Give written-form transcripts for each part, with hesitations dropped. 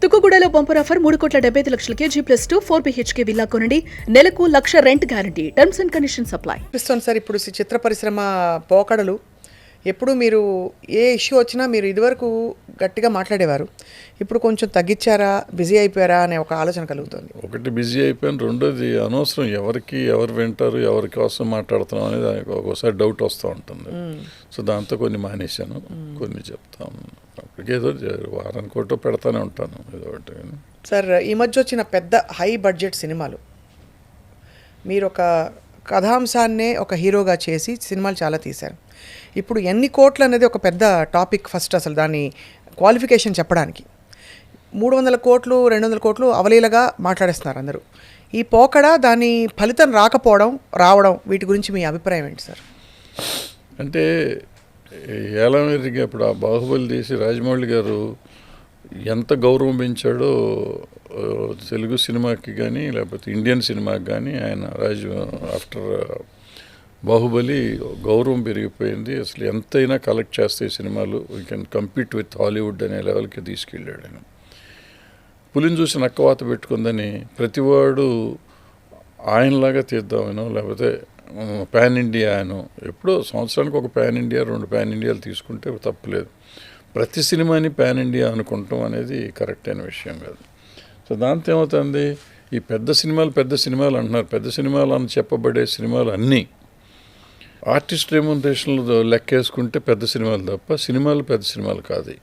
తుక్కుగూడలో bumper offer 3,75,00,000 G+2 4 BHK villa కొనండి. నెలకు 1,00,000 rent guarantee. Terms and conditions apply. Sir ఇప్పుడు చిత్ర పరిశ్రమ పోకడలు ఎప్పుడు మీరు ఏ ఇష్యూ వచ్చినా మీరు ఇదివరకు గట్టిగా మాట్లాడేవారు, ఇప్పుడు కొంచెం తగ్గించారా, బిజీ అయిపోయారా అనే ఒక ఆలోచన కలుగుతుంది. ఒకటి బిజీ అయిపోయాను, రెండోది అనవసరం ఎవరు వింటారు, ఎవరి కోసం మాట్లాడుతున్నాం అనేది ఒక్కోసారి డౌట్ వస్తూ ఉంటుంది. సో దాంతో కొన్ని మానేశాను, కొన్ని చెప్తాను. అప్పటికేదో వారానికి ఒకటో పెడతానే ఉంటాను ఏదో ఒకటి. సార్ ఈ మధ్య వచ్చిన పెద్ద హై బడ్జెట్ సినిమాలు మీరు ఒక కథాంశాన్నే ఒక హీరోగా చేసి సినిమాలు చాలా తీశారు. ఇప్పుడు ఎన్ని కోట్లు అనేది ఒక పెద్ద టాపిక్. ఫస్ట్ అసలు దాని క్వాలిఫికేషన్ చెప్పడానికి 300 కోట్లు 200 కోట్లు అవలీలగా మాట్లాడేస్తున్నారు అందరూ. ఈ పోకడ దాని ఫలితం రావడం వీటి గురించి మీ అభిప్రాయం ఏంటి సార్? అంటే ఏలమేరికి ఇప్పుడు ఆ బాహుబలి తీసి రాజమౌళి గారు ఎంత గౌరవం పెంచాడో తెలుగు సినిమాకి కానీ లేకపోతే ఇండియన్ సినిమాకి కానీ ఆయన ఆఫ్టర్ బాహుబలి గౌరవం పెరిగిపోయింది. అసలు ఎంతైనా కలెక్ట్ చేస్తే సినిమాలు we can compete with Hollywood అనే లెవెల్కి తీసుకెళ్ళాడు ఆయన. పులిని చూసి నక్కవాత పెట్టుకుందని ప్రతివాడు ఆయనలాగా తీద్దామనో లేకపోతే పాన్ ఇండియా అనో, ఎప్పుడో సంవత్సరానికి ఒక పాన్ ఇండియా 2 పాన్ ఇండియాలు తీసుకుంటే తప్పులేదు. ప్రతి సినిమాని పాన్ ఇండియా అనుకుంటాం అనేది కరెక్ట్ అయిన విషయం కాదు. సో దాంతో ఏమవుతుంది, ఈ పెద్ద సినిమాలు అంటున్నారు. పెద్ద సినిమాలు అని చెప్పబడే సినిమాలు అన్నీ ఆర్టిస్ట్ రెమ్యునరేషన్లు లెక్కేసుకుంటే పెద్ద సినిమాలు తప్ప పెద్ద సినిమాలు కాదు.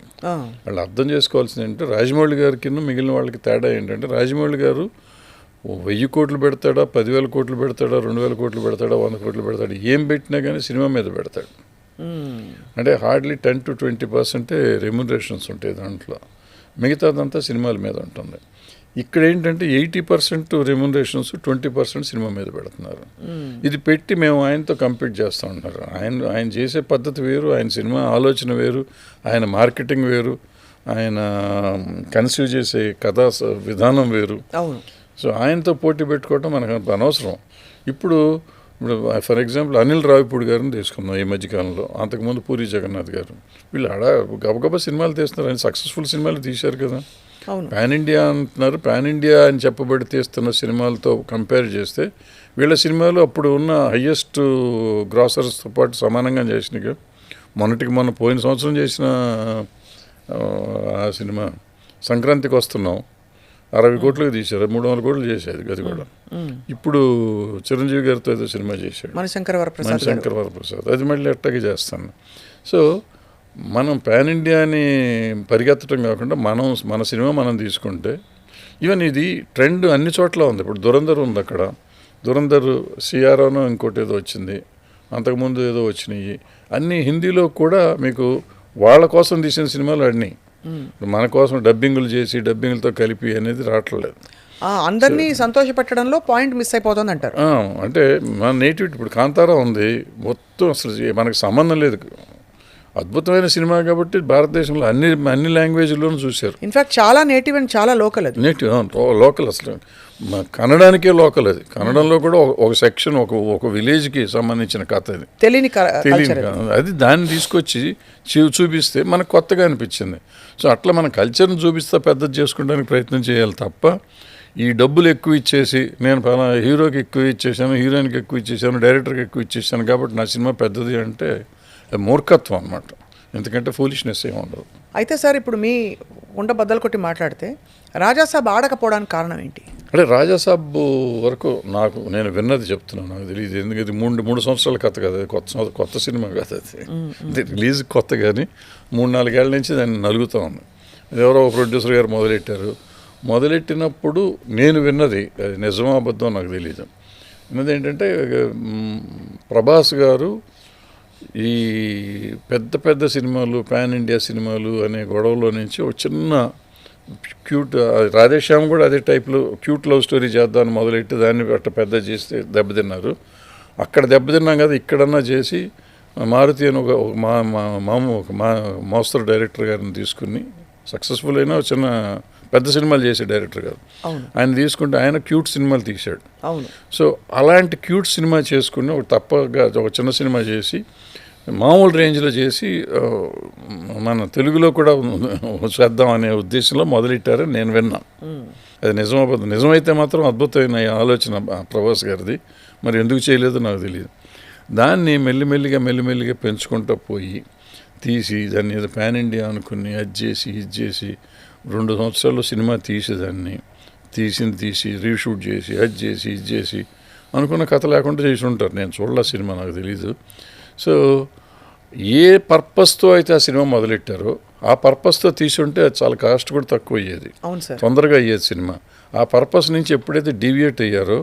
వాళ్ళు అర్థం చేసుకోవాల్సింది ఏంటంటే రాజమౌళి గారికి మిగిలిన వాళ్ళకి తేడా ఏంటంటే, రాజమౌళి గారు 1000 కోట్లు పెడతాడా, 10,000 కోట్లు పెడతాడా, 2,000 కోట్లు పెడతాడా, 100 కోట్లు పెడతాడు, ఏం పెట్టినా కానీ సినిమా మీద పెడతాడు. అంటే హార్డ్లీ 10 to 20% రెమ్యునరేషన్స్ ఉంటాయి దాంట్లో, మిగతాదంతా సినిమాల మీద ఉంటుంది. ఇక్కడ ఏంటంటే 80% రెమ్యునరేషన్స్, 20% సినిమా మీద పెడుతున్నారు. ఇది పెట్టి మేము ఆయనతో కంపీట్ చేస్తూ ఉంటున్నారు. ఆయన చేసే పద్ధతి వేరు, ఆయన సినిమా ఆలోచన వేరు, ఆయన మార్కెటింగ్ వేరు, ఆయన కన్సీవ్ చేసే కథా విధానం వేరు. సో ఆయనతో పోటీ పెట్టుకోవటం మనకు అనవసరం. ఇప్పుడు ఫర్ ఎగ్జాంపుల్ అనిల్ రావిపూడి గారిని తీసుకుందాం ఈ మధ్యకాలంలో. అంతకుముందు పూరి జగన్నాథ్ గారు, వీళ్ళు గబగబా సినిమాలు తీస్తున్నారు. ఆయన సక్సెస్ఫుల్ సినిమాలు తీశారు కదా. పాన్ ఇండియా అంటున్నారు. పాన్ ఇండియా అని చెప్పబడి తీస్తున్న సినిమాలతో కంపేర్ చేస్తే వీళ్ళ సినిమాలు అప్పుడు ఉన్న హయ్యెస్ట్ గ్రాసర్స్తో పాటు సమానంగా చేసినాయి. మొన్న పోయిన సంవత్సరం చేసిన ఆ సినిమా సంక్రాంతికి వస్తున్నాం 60 కోట్లకు తీశారు, 300 కోట్లు చేసేది అది కూడా. ఇప్పుడు చిరంజీవి గారితో ఏదో సినిమా చేశాడు, మణిశంకర్ వరప్రసాద్, అది మళ్ళీ అట్టాగే చేస్తాను. సో మనం పాన్ ఇండియాని పరిగెత్తడం కాకుండా మన సినిమా మనం తీసుకుంటే, ఈవెన్ ఇది ట్రెండ్ అన్ని చోట్ల ఉంది. ఇప్పుడు దురంధర్ ఉంది, అక్కడ దురంధర్ సిఆర్ఓనో ఇంకోటి ఏదో వచ్చింది, అంతకుముందు ఏదో వచ్చినాయి. అన్నీ హిందీలో కూడా మీకు వాళ్ళ కోసం తీసిన సినిమాలు అన్నీ మన కోసం డబ్బింగులతో కలిపి అనేది రావట్లేదు. అందరినీ సంతోషపెట్టడంలో పాయింట్ మిస్ అయిపోతుంది అంటారు. అంటే మన నేటివిటీ ఇప్పుడు కాంతారా ఉంది, మొత్తం అసలు మనకు సంబంధం లేదు. అద్భుతమైన సినిమా కాబట్టి భారతదేశంలో అన్ని లాంగ్వేజ్లోనూ చూశారు. ఇన్ఫాక్ట్ చాలా నేటివ్ అండ్ చాలా లోకల్. అది లోకల్ అసలు కన్నడానికే లోకల్. అది కన్నడంలో కూడా ఒక సెక్షన్, ఒక విలేజ్కి సంబంధించిన కథ. అది తెలియని అది దాన్ని తీసుకొచ్చి చూపిస్తే మనకు కొత్తగా అనిపించింది. సో అట్లా మన కల్చర్ని చూపిస్తా పెద్దది చేసుకోవడానికి ప్రయత్నం చేయాలి తప్ప, ఈ డబ్బులు ఎక్కువ ఇచ్చేసి నేను హీరోకి ఎక్కువ ఇచ్చేసాను, హీరోయిన్కి ఎక్కువ ఇచ్చేసాను, డైరెక్టర్కి ఎక్కువ ఇచ్చేసాను కాబట్టి నా సినిమా పెద్దది అంటే మూర్ఖత్వం అన్నమాట. ఎందుకంటే ఫూలిష్నెస్ ఏమి ఉండదు. అయితే సార్ ఇప్పుడు మీ బద్దలు కొట్టి మాట్లాడితే రాజాసాబ్ ఆడకపోవడానికి కారణం ఏంటి? అంటే రాజాసాబ్ వరకు నేను విన్నది చెప్తున్నాను, నాకు తెలియదు. ఎందుకంటే ఇది 3 సంవత్సరాల కథ కదా, కొత్త సినిమా కదా. అది రిలీజ్ కొత్త, కానీ 3-4 ఏళ్ళ నుంచి దాన్ని నలుగుతూ ఉంది. ఎవరో ప్రొడ్యూసర్ గారు మొదలెట్టినప్పుడు నేను విన్నది, అది నిజమో అబద్ధం నాకు తెలియదు. విన్నది ఏంటంటే ప్రభాస్ గారు ఈ పెద్ద సినిమాలు, పాన్ ఇండియా సినిమాలు అనే గొడవలో నుంచి ఒక చిన్న క్యూట్, రాధేశ్యామ్ కూడా అదే టైప్లో క్యూట్ లవ్ స్టోరీ చేద్దామని మొదలెట్టి దాన్ని అట్లా పెద్ద చేస్తే దెబ్బతిన్నారు. అక్కడ దెబ్బతిన్నాం కదా, ఇక్కడన్నా చేసి మారుతి అని ఒక మోస్తరు డైరెక్టర్ గారిని తీసుకుని, సక్సెస్ఫుల్ అయినా చిన్న పెద్ద సినిమాలు చేసే డైరెక్టర్ గారు, ఆయన తీసుకుంటే ఆయన క్యూట్ సినిమాలు తీశాడు. సో అలాంటి క్యూట్ సినిమా చేసుకుని ఒక చిన్న సినిమా చేసి మామూలు రేంజ్లో చేసి మన తెలుగులో కూడా చేద్దాం అనే ఉద్దేశంలో మొదలెట్టారని నేను విన్నాను. అది నిజమైతే మాత్రం అద్భుతమైన ఆలోచన ప్రభాస్ గారిది. మరి ఎందుకు చేయలేదో నాకు తెలియదు. దాన్ని మెల్లిమెల్లిగా పెంచుకుంటూ పోయి తీసి దాన్ని ఏదో పాన్ ఇండియా అనుకుని అది చేసి ఇది చేసి 2 సంవత్సరాల్లో సినిమా తీసేదాన్ని తీసి రీషూట్ చేసి అది చేసి ఇది చేసి అనుకున్న కథ లేకుండా చేసి ఉంటారు. నేను చూడలే సినిమా, నాకు తెలీదు. సో ఏ పర్పస్తో అయితే ఆ సినిమా మొదలెట్టారో ఆ పర్పస్తో తీసుంటే అది చాలా కాస్ట్ కూడా తక్కువ అయ్యేది, అవును సార్, తొందరగా అయ్యేది సినిమా. ఆ పర్పస్ నుంచి ఎప్పుడైతే డీవియేట్ అయ్యారో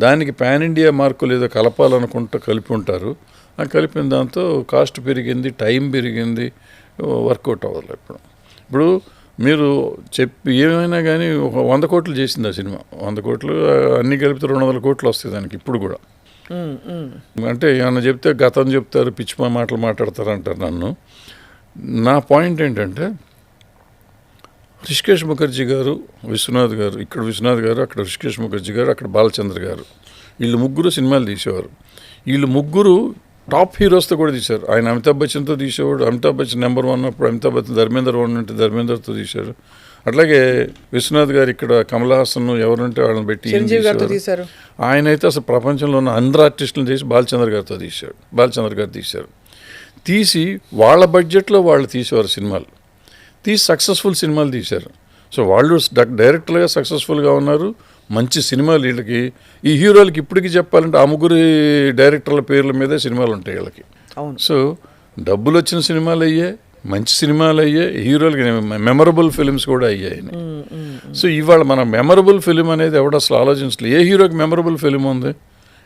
దానికి పాన్ ఇండియా మార్కులు ఏదో కలపాలనుకుంటూ కలిపి ఉంటారు. ఆ కలిపిన దాంతో కాస్ట్ పెరిగింది, టైం పెరిగింది, వర్కౌట్ అవ్వాలి. ఇప్పుడు మీరు చెప్పి ఏమైనా కానీ ఒక 100 కోట్లు చేసింది ఆ సినిమా. 100 కోట్లు అన్నీ కలిపితే 200 కోట్లు వస్తాయి దానికి ఇప్పుడు కూడా. అంటే ఏమన్నా చెప్తే గతం చెప్తారు, పిచ్చి మాటలు మాట్లాడతారు అంటారు నన్ను. నా పాయింట్ ఏంటంటే రిషికేష్ ముఖర్జీ గారు, విశ్వనాథ్ గారు, ఇక్కడ విశ్వనాథ్ గారు, అక్కడ రిషికేష్ ముఖర్జీ గారు, అక్కడ బాలచంద్ర గారు, వీళ్ళు ముగ్గురు సినిమాలు తీసేవారు. వీళ్ళు ముగ్గురు టాప్ హీరోస్తో కూడా తీశారు. ఆయన అమితాబ్ బచ్చన్తో తీసేవాడు. అమితాబ్ బచ్చన్ నెంబర్ 1 అప్పుడు అమితాబ్ బచ్చన్ ధర్మేందర్ 1 అంటే ధర్మేందర్తో తీశారు. అట్లాగే విశ్వనాథ్ గారు ఇక్కడ కమల్ హాసన్ ఎవరుంటే వాళ్ళని పెట్టి తీశారు. ఆయన అయితే అసలు ప్రపంచంలో ఉన్న అందరు ఆర్టిస్టులను తీసి బాలచంద్ర గారితో తీశాడు. బాలచంద్ర గారు తీశారు. తీసి వాళ్ళ బడ్జెట్లో వాళ్ళు తీసేవారు సినిమాలు. తీసి సక్సెస్ఫుల్ సినిమాలు తీశారు. సో వాళ్ళు డైరెక్టర్గా సక్సెస్ఫుల్గా ఉన్నారు. మంచి సినిమాలు వీళ్ళకి, ఈ హీరోలకి ఇప్పటికీ చెప్పాలంటే ఆ ముగ్గురు డైరెక్టర్ల పేర్ల మీదే సినిమాలు ఉంటాయి వీళ్ళకి. అవును. సో డబ్బులు వచ్చిన సినిమాలు అయ్యాయి, మంచి సినిమాలు అయ్యాయి, హీరోలకి మెమరబుల్ ఫిలిమ్స్ కూడా అయ్యాయి. సో ఇవాళ మన మెమరబుల్ ఫిలిం అనేది ఎవడు అసలు ఆలోచించలేదు. ఏ హీరోకి మెమరబుల్ ఫిలిం ఉంది?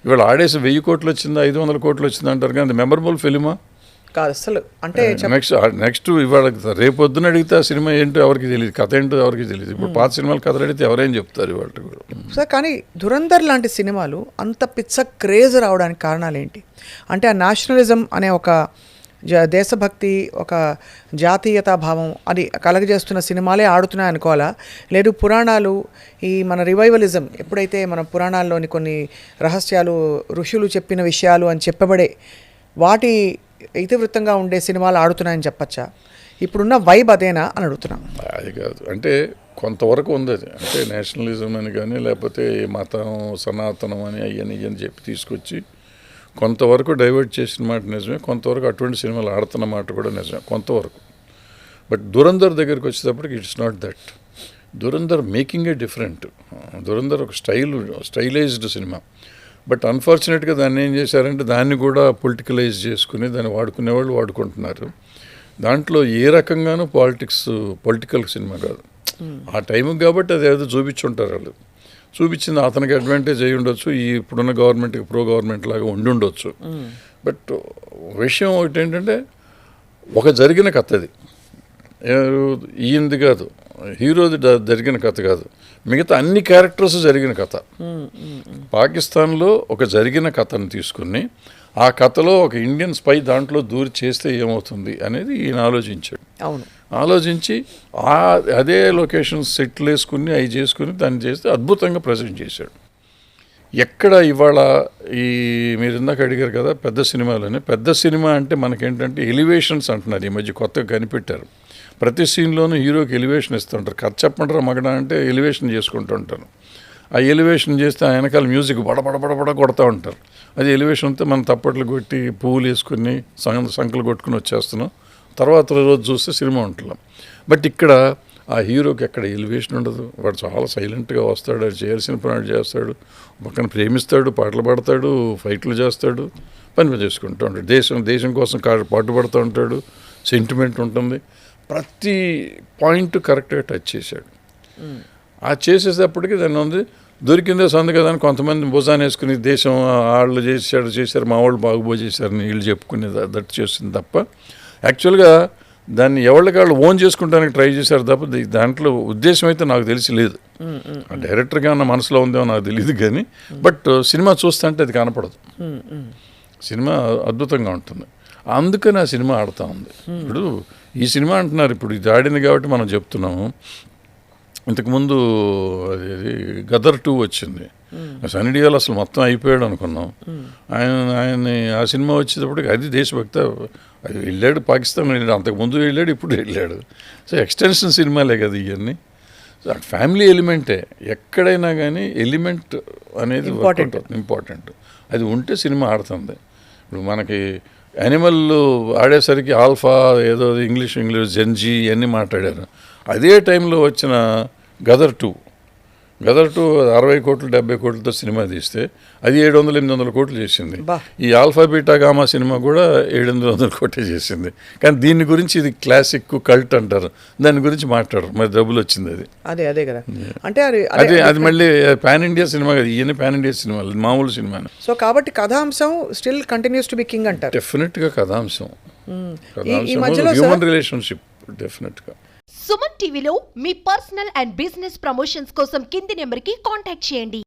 ఇవాళ ఆడేసి 1000 కోట్లు వచ్చిందా, 500 కోట్లు వచ్చిందా అంటారు, కానీ మెమరబుల్ ఫిలిమా కాదు అసలు. అంటే నెక్స్ట్ ఇవాళ రేపొద్దున అడిగితే ఆ సినిమా ఏంటో ఎవరికి తెలియదు, కథ ఏంటో ఎవరికి తెలియదు. ఇప్పుడు పాత సినిమాలు కథలు అడిగితే ఎవరేం చెప్తారు ఇవాళ కూడా. సార్ కానీ ధురంధర్ లాంటి సినిమాలు అంత పిచ్చ క్రేజ్ రావడానికి కారణాలు ఏంటి? అంటే ఆ నేషనలిజం అనే ఒక దేశభక్తి, ఒక జాతీయతా భావం అది కలగజేస్తున్న సినిమాలే ఆడుతున్నాయి అనుకోవాలా? లేదు పురాణాలు, ఈ మన రివైవలిజం, ఎప్పుడైతే మన పురాణాల్లోని కొన్ని రహస్యాలు, ఋషులు చెప్పిన విషయాలు అని చెప్పబడే వాటి ఇతివృత్తంగా ఉండే సినిమాలు ఆడుతున్నాయని చెప్పచ్చా? ఇప్పుడున్న వైబ్ అదేనా అని అడుగుతున్నాం. అది కాదు, అంటే కొంతవరకు ఉంది అది. అంటే నేషనలిజం అని కానీ లేకపోతే మతం సనాతనం అని అయ్యని చెప్పి తీసుకొచ్చి కొంతవరకు డైవర్ట్ చేసిన మాట నిజమే, కొంతవరకు అటువంటి సినిమాలు ఆడుతున్న మాట కూడా నిజమే కొంతవరకు. బట్ దురంధర్ దగ్గరికి వచ్చేటప్పటికి it's not that. Dhurandhar making a different. Dhurandhar ఒక స్టైలైజ్డ్ సినిమా. బట్ అన్ఫార్చునేట్గా దాన్ని ఏం చేశారంటే దాన్ని కూడా పొలిటికలైజ్ చేసుకుని దాన్ని వాడుకునే వాళ్ళు వాడుకుంటున్నారు. దాంట్లో ఏ రకంగానూ పొలిటికల్ సినిమా కాదు. ఆ టైంకి కాబట్టి అది ఏదో చూపించుంటారు వాళ్ళు. చూపించింది అతనికి అడ్వాంటేజ్ అయ్యి ఉండొచ్చు, ఈ ఇప్పుడున్న గవర్నమెంట్కి ప్రో గవర్నమెంట్ లాగా ఉండి ఉండొచ్చు. బట్ విషయం ఒకటి ఏంటంటే ఒక జరిగిన కథ అది, ఈయనది కాదు, హీరోది జరిగిన కథ కాదు, మిగతా అన్ని క్యారెక్టర్స్ జరిగిన కథ. పాకిస్తాన్లో ఒక జరిగిన కథను తీసుకుని ఆ కథలో ఒక ఇండియన్ స్పై దాంట్లో దూరి చేస్తే ఏమవుతుంది అనేది ఈయన ఆలోచించాడు. అవును, ఆలోచించి అదే లొకేషన్ సెట్లు వేసుకుని అవి చేసుకుని దాన్ని చేస్తే అద్భుతంగా ప్రజెంట్ చేశాడు. ఎక్కడ ఇవాళ ఈ మీరు ఇందాక అడిగారు కదా పెద్ద సినిమాలని, పెద్ద సినిమా అంటే మనకేంటంటే ఎలివేషన్స్ అంటున్నారు. ఈ మధ్య కొత్తగా కనిపెట్టారు. ప్రతి సీన్లోనూ హీరోకి ఎలివేషన్ ఇస్తుంటారు. కథ చెప్పంటారా మగడ అంటే ఎలివేషన్ చేసుకుంటూ ఉంటారు. ఆ ఎలివేషన్ చేస్తే ఆ వెనకాల మ్యూజిక్ బడబడబడబడ కొడతా ఉంటారు. అది ఎలివేషన్ అంతా మనం తప్పట్లు కొట్టి పువ్వులు వేసుకుని సంకలు కొట్టుకుని వచ్చేస్తున్నాం. తర్వాత రోజు చూస్తే సినిమా ఉంటున్నాం. బట్ ఇక్కడ ఆ హీరోకి ఎక్కడ ఎలివేషన్ ఉండదు. వాడు చాలా సైలెంట్గా వస్తాడు, అది చేయాల్సిన పని చేస్తాడు, పక్కన ప్రేమిస్తాడు, పాటలు పాడతాడు, ఫైట్లు చేస్తాడు, పని చేసుకుంటూ ఉంటాడు. దేశం కోసం పాటుపడుతూ ఉంటాడు, సెంటిమెంట్ ఉంటుంది. ప్రతి పాయింట్ కరెక్ట్గా టచ్ చేశాడు. ఆ చేసేటప్పటికి దాన్ని ఉంది దొరికిందే సందు కదా అని కొంతమంది భుజాన్ని వేసుకుని దేశం వాళ్ళు చేశారు మా వాళ్ళు బాగుబో చేశారని వీళ్ళు చెప్పుకునే దట్ చేస్తుంది తప్ప యాక్చువల్గా దాన్ని ఎవరికి వాళ్ళు ఓన్ చేసుకుంటానికి ట్రై చేశారు తప్ప దాంట్లో ఉద్దేశం అయితే నాకు తెలిసి లేదు. డైరెక్టర్గా ఉన్న మనసులో ఉందేమో నాకు తెలియదు కానీ బట్ సినిమా చూస్తుంటే అది కనపడదు. సినిమా అద్భుతంగా ఉంటుంది. అందుకని ఆ సినిమా ఆడుతూ ఉంది. ఇప్పుడు ఈ సినిమా అంటున్నారు, ఇప్పుడు ఇది ఆడింది కాబట్టి మనం చెప్తున్నాము. ఇంతకుముందు అది గదర్ 2 వచ్చింది. సన్నీ డియోల్ అసలు మొత్తం అయిపోయాడు అనుకున్నాం. ఆయన్ని ఆ సినిమా వచ్చేటప్పటికి అది దేశభక్త, అది వెళ్ళాడు పాకిస్తాన్ వెళ్ళాడు, అంతకుముందు వెళ్ళాడు, ఇప్పుడు వెళ్ళాడు. సో ఎక్స్టెన్షన్ సినిమాలే కదా ఇవన్నీ. సో ఫ్యామిలీ ఎలిమెంటే ఎక్కడైనా కానీ ఎలిమెంట్ అనేది ఇంపార్టెంట్. అది ఉంటే సినిమా ఆడుతుంది. ఇప్పుడు మనకి యానిమల్ ఆడేసరికి ఆల్ఫా ఏదో ఇంగ్లీష్ జెన్జీ ఇవన్నీ మాట్లాడారు. అదే టైంలో వచ్చిన గదర్ 2 60 కోట్లు 70 కోట్లతో సినిమా తీస్తే అది 700-800 కోట్లు చేసింది. ఈ ఆల్ఫా బీటా గామా సినిమా కూడా 700 కోట్లే చేసింది. కానీ దీని గురించి ఇది క్లాసిక్ కల్ట్ అంటారు, దాని గురించి మాట్లాడరు. మరి డబ్బులు వచ్చింది అది. అదే కదా. అంటే అది మళ్ళీ పాన్ ఇండియా సినిమా కదా, ఇవన్నీ పాన్ ఇండియా సినిమాలు, మామూలు సినిమా. సో కాబట్టి కథాంశం still continues to be king అంటారు. డెఫినెట్గా కథాంశం, ఈ మధ్యలో హ్యూమన్ రిలేషన్షిప్ డెఫినెట్గా. సుమన్ టీవీలో మీ పర్సనల్ అండ్ బిజినెస్ ప్రమోషన్స్ కోసం కింది నెంబర్కి కాంటాక్ట్ చేయండి.